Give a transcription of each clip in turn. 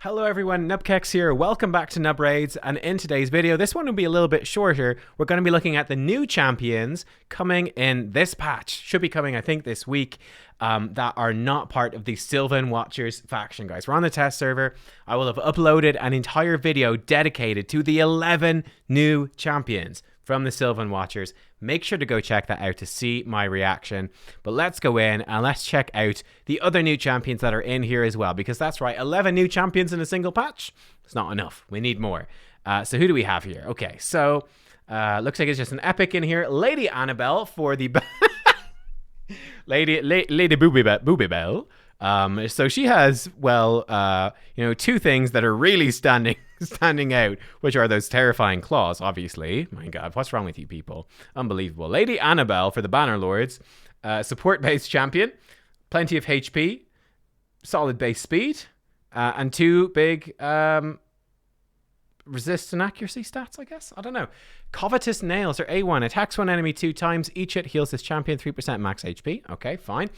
Hello everyone, nubkeks here. Welcome back to Nub Raids, and in today's video, this one will be a little bit shorter. We're going to be looking at the new champions coming in this patch. Should be coming, I think, this week, that are not part of the Sylvan Watchers faction, guys. We're on the test server. I will have uploaded an entire video dedicated to the 11 new champions from the Sylvan Watchers. Make sure to go check that out to see my reaction. But let's go in and let's check out the other new champions that are in here as well, because that's right, 11 new champions in a single patch. It's not enough. We need more. So who do we have here? Okay, so looks like it's just an epic in here. Lady Annabelle for the Lady Boobybell. So she has, well, two things that are really standing out, which are those terrifying claws, obviously. My God, what's wrong with you people? Unbelievable. Lady Annabelle for the Bannerlords, support-based champion, plenty of HP, solid base speed, and two big resist and accuracy stats, I guess? I don't know. Covetous Nails, or A1, attacks one enemy 2 times. Each hit heals this champion 3% max HP. Okay, fine.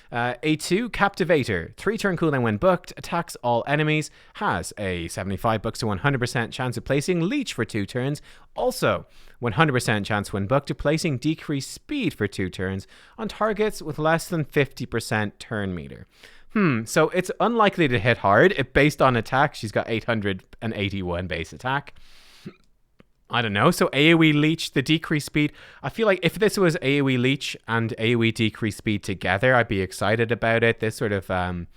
A2, Captivator, 3-turn cooldown when booked, attacks all enemies, has a 75 bucks to 100% chance of placing Leech for 2 turns, also 100% chance when booked of placing decreased speed for 2 turns on targets with less than 50% turn meter. So it's unlikely to hit hard. Based on attack, she's got 881 base attack. I don't know. So AoE Leech, the decreased speed. I feel like if this was AoE Leech and AoE decreased speed together, I'd be excited about it. This sort of, the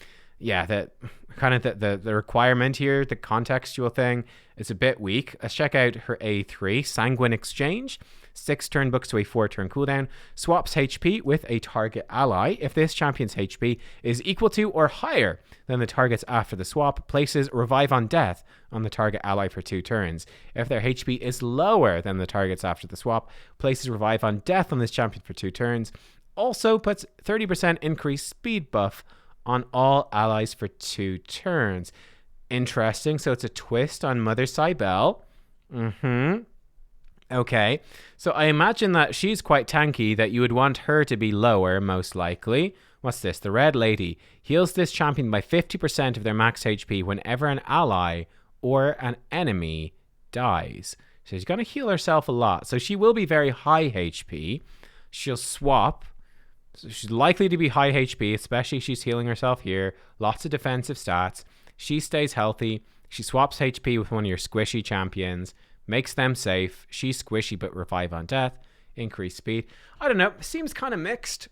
requirement here, the contextual thing, is a bit weak. Let's check out her A3, Sanguine Exchange. 6 turn books to a 4-turn cooldown. Swaps HP with a target ally. If this champion's HP is equal to or higher than the target's after the swap, places Revive on Death on the target ally for 2 turns. If their HP is lower than the target's after the swap, places Revive on Death on this champion for 2 turns. Also puts 30% increased speed buff on all allies for 2 turns. Interesting. So it's a twist on Mother Cybele. Okay, so I imagine that she's quite tanky, that you would want her to be lower, most likely. What's this? The Red Lady heals this champion by 50% of their max HP whenever an ally or an enemy dies. So she's going to heal herself a lot. So she will be very high HP. She'll swap. So she's likely to be high HP, especially if she's healing herself here. Lots of defensive stats. She stays healthy. She swaps HP with one of your squishy champions. Makes them safe. She's squishy but Revive on Death. Increased speed. I don't know. Seems kind of mixed.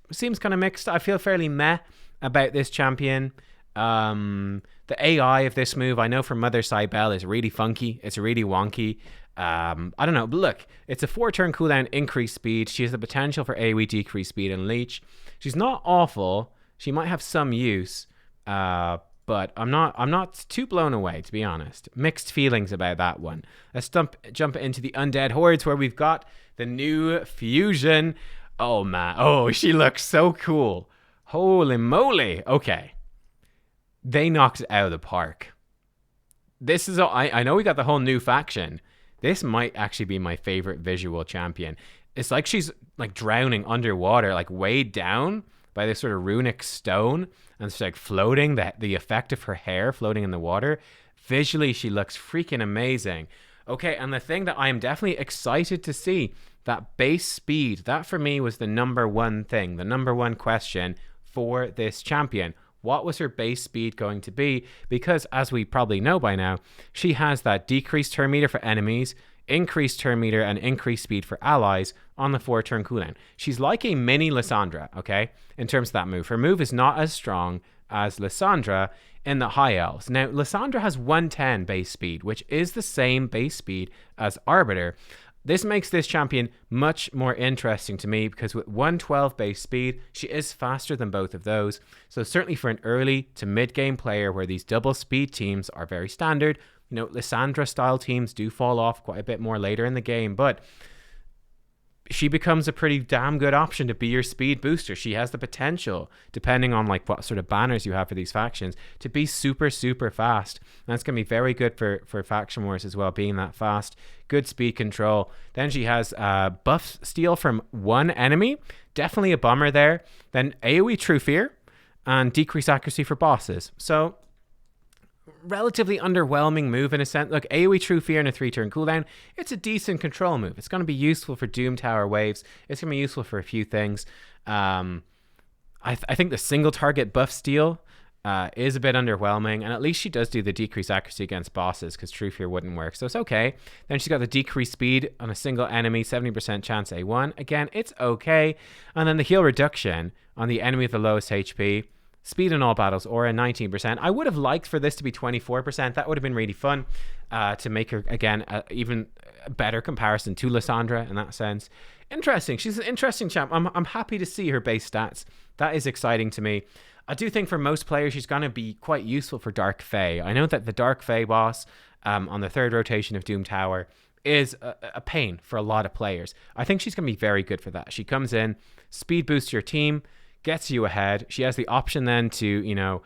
I feel fairly meh about this champion. The AI of this move, I know from Mother Cybele, is really funky. It's really wonky. I don't know. But look, it's a 4-turn cooldown, increased speed. She has the potential for AoE decreased speed and Leech. She's not awful. She might have some use. But I'm not too blown away, to be honest. Mixed feelings about that one. Let's jump into the Undead Hordes, where we've got the new fusion. Oh, man. Oh, she looks so cool. Holy moly. Okay. They knocked it out of the park. This is... I know we got the whole new faction. This might actually be my favorite visual champion. It's like she's like drowning underwater, like weighed down by this sort of runic stone, and it's like floating, the effect of her hair floating in the water. Visually, she looks freaking amazing. Okay, and the thing that I am definitely excited to see, that base speed, that for me was the number one thing, the number one question for this champion. What was her base speed going to be? Because as we probably know by now, she has that decreased turn meter for enemies, increased turn meter and increased speed for allies on the 4-turn cooldown. She's like a mini Lysandra, okay, in terms of that move. Her move is not as strong as Lysandra in the High Elves. Now, Lysandra has 110 base speed, which is the same base speed as Arbiter. This makes this champion much more interesting to me because with 112 base speed, she is faster than both of those. So certainly for an early to mid-game player where these double speed teams are very standard, you know, Lysandra style teams do fall off quite a bit more later in the game, but she becomes a pretty damn good option to be your speed booster. She has the potential, depending on like what sort of banners you have for these factions, to be super, super fast. And that's going to be very good for faction wars as well, being that fast. Good speed control. Then she has buff steal from one enemy. Definitely a bummer there. Then AoE True Fear and decrease accuracy for bosses. So relatively underwhelming move in a sense. Look, AoE True Fear and a 3-turn cooldown, it's a decent control move. It's going to be useful for Doom Tower waves. It's going to be useful for a few things. I think the single target buff steal is a bit underwhelming, and at least she does do the decreased accuracy against bosses because True Fear wouldn't work, so it's okay. Then she's got the decreased speed on a single enemy, 70% chance A1. Again, it's okay. And then the heal reduction on the enemy with the lowest HP. Speed in all battles, aura 19%. I would have liked for this to be 24%. That would have been really fun to make her, again, even a better comparison to Lissandra in that sense. Interesting. She's an interesting champ. I'm happy to see her base stats. That is exciting to me. I do think for most players, she's going to be quite useful for Dark Fae. I know that the Dark Fae boss on the third rotation of Doom Tower is a pain for a lot of players. I think she's going to be very good for that. She comes in, speed boosts your team, gets you ahead. She has the option then to,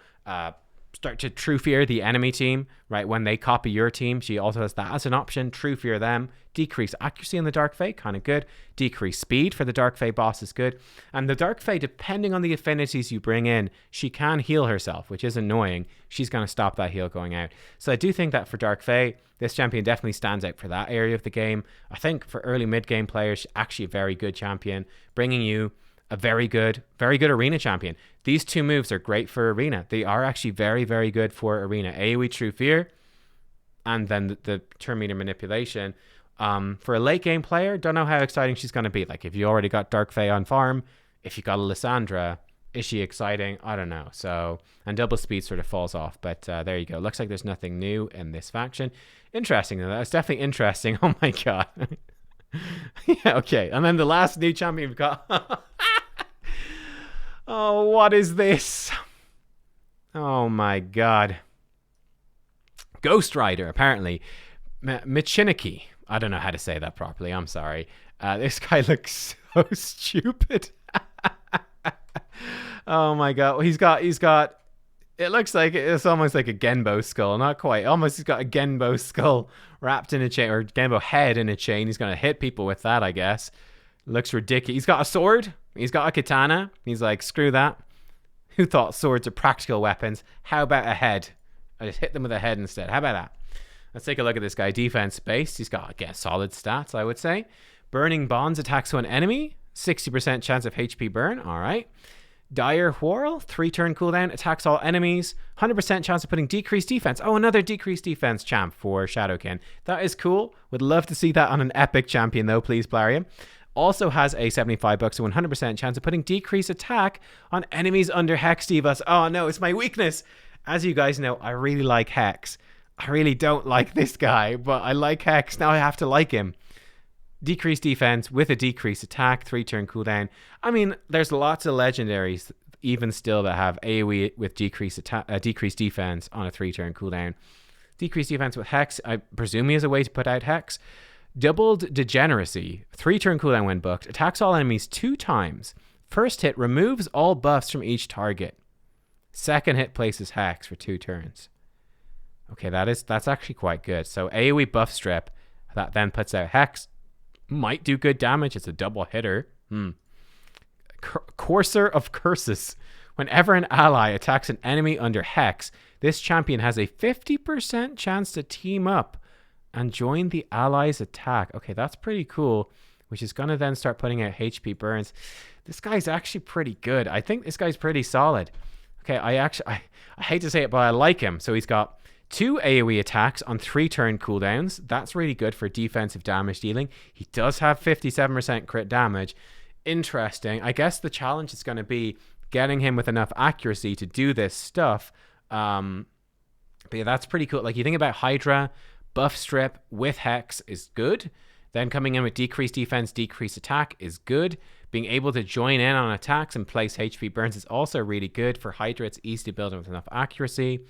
start to True Fear the enemy team, right? When they copy your team, she also has that as an option. True Fear them. Decrease accuracy in the Dark Fae, kind of good. Decrease speed for the Dark Fae boss is good. And the Dark Fae, depending on the affinities you bring in, she can heal herself, which is annoying. She's going to stop that heal going out. So I do think that for Dark Fae, this champion definitely stands out for that area of the game. I think for early mid-game players, actually a very good champion, bringing you a very good arena champion. These two moves are great for arena. They are actually very, very good for arena. AoE True Fear and then the turn meter manipulation. For a late game player, don't know how exciting she's going to be. Like if you already got Dark Fae on farm, if you got a Lissandra, is she exciting? I don't know. So, and double speed sort of falls off, but there you go. Looks like there's nothing new in this faction. Interesting though. That's definitely interesting. Oh my God. Yeah, okay. And then the last new champion we've got. Oh, what is this? Oh my God. Ghost Rider, apparently. Michiniki. I don't know how to say that properly. I'm sorry. This guy looks so stupid. Oh my God. He's got, it looks like it's almost like a Genbo skull. Not quite. Almost he's got a Genbo skull wrapped in a chain, or Genbo head in a chain. He's going to hit people with that, I guess. Looks ridiculous. He's got a sword. He's got a katana. He's like, screw that. Who thought swords are practical weapons? How about a head? I just hit them with a head instead. How about that? Let's take a look at this guy. Defense based. He's got, again, solid stats, I would say. Burning Bonds attacks one enemy. 60% chance of HP burn. All right. Dire Whirl, 3-turn cooldown, attacks all enemies. 100% chance of putting decreased defense. Oh, another decreased defense champ for Shadowkin. That is cool. Would love to see that on an epic champion though, please, Blarium. Also has a 75 so 100% chance of putting decreased attack on enemies under Hex debuffs. Oh no, it's my weakness. As you guys know, I really like Hex. I really don't like this guy, but I like Hex. Now I have to like him. Decreased defense with a decreased attack, 3-turn cooldown. I mean, there's lots of legendaries even still that have AoE with decreased defense on a 3-turn cooldown. Decreased defense with Hex, I presume he has a way to put out Hex. Doubled Degeneracy, 3-turn cooldown when booked, attacks all enemies 2 times. First hit removes all buffs from each target. Second hit places Hex for 2 turns. Okay, that's actually quite good. So AoE buff strip, that then puts out Hex. Might do good damage. It's a double hitter. Courser of Curses. Whenever an ally attacks an enemy under Hex, this champion has a 50% chance to team up and join the ally's attack. Okay, that's pretty cool, which is going to then start putting out HP burns. This guy's actually pretty good. I think this guy's pretty solid. Okay, I hate to say it, but I like him. So he's got 2 AoE attacks on 3-turn cooldowns. That's really good for defensive damage dealing. He does have 57% crit damage. Interesting. I guess the challenge is going to be getting him with enough accuracy to do this stuff. But yeah, that's pretty cool. Like you think about Hydra, buff strip with Hex is good. Then coming in with decreased defense, decreased attack is good. Being able to join in on attacks and place HP burns is also really good. For Hydra, it's easy to build him with enough accuracy.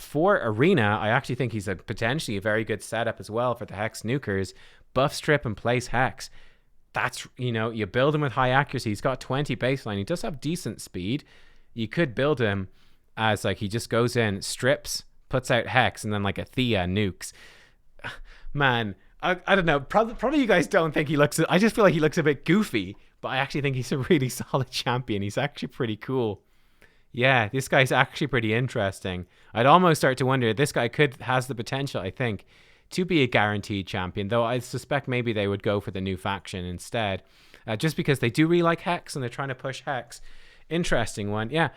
For Arena, I actually think he's potentially a very good setup as well for the Hex nukers. Buff strip and place Hex. That's, you build him with high accuracy. He's got 20 baseline. He does have decent speed. You could build him as like he just goes in, strips, puts out Hex, and then like a Thea nukes. Man, I don't know. Probably you guys don't think he looks... I just feel like he looks a bit goofy, but I actually think he's a really solid champion. He's actually pretty cool. Yeah, this guy's actually pretty interesting. I'd almost start to wonder, this guy has the potential, I think, to be a guaranteed champion, though I suspect maybe they would go for the new faction instead, just because they do really like Hex and they're trying to push Hex. Interesting one. Yeah.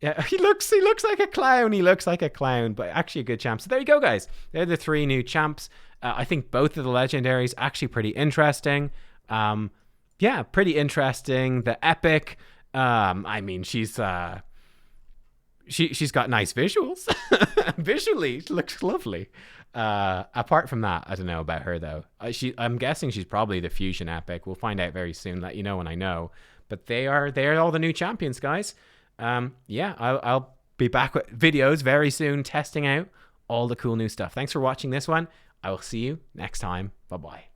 Yeah, he looks like a clown. He looks like a clown, but actually a good champ. So there you go, guys. They're the 3 new champs. I think both of the legendaries actually pretty interesting. Yeah, pretty interesting. The epic. I mean, she's got nice visuals. Visually, she looks lovely. Apart from that, I don't know about her though. I'm guessing she's probably the fusion epic. We'll find out very soon. Let you know when I know. But they're all the new champions, guys. Yeah, I'll be back with videos very soon, testing out all the cool new stuff. Thanks for watching this one. I will see you next time. Bye bye.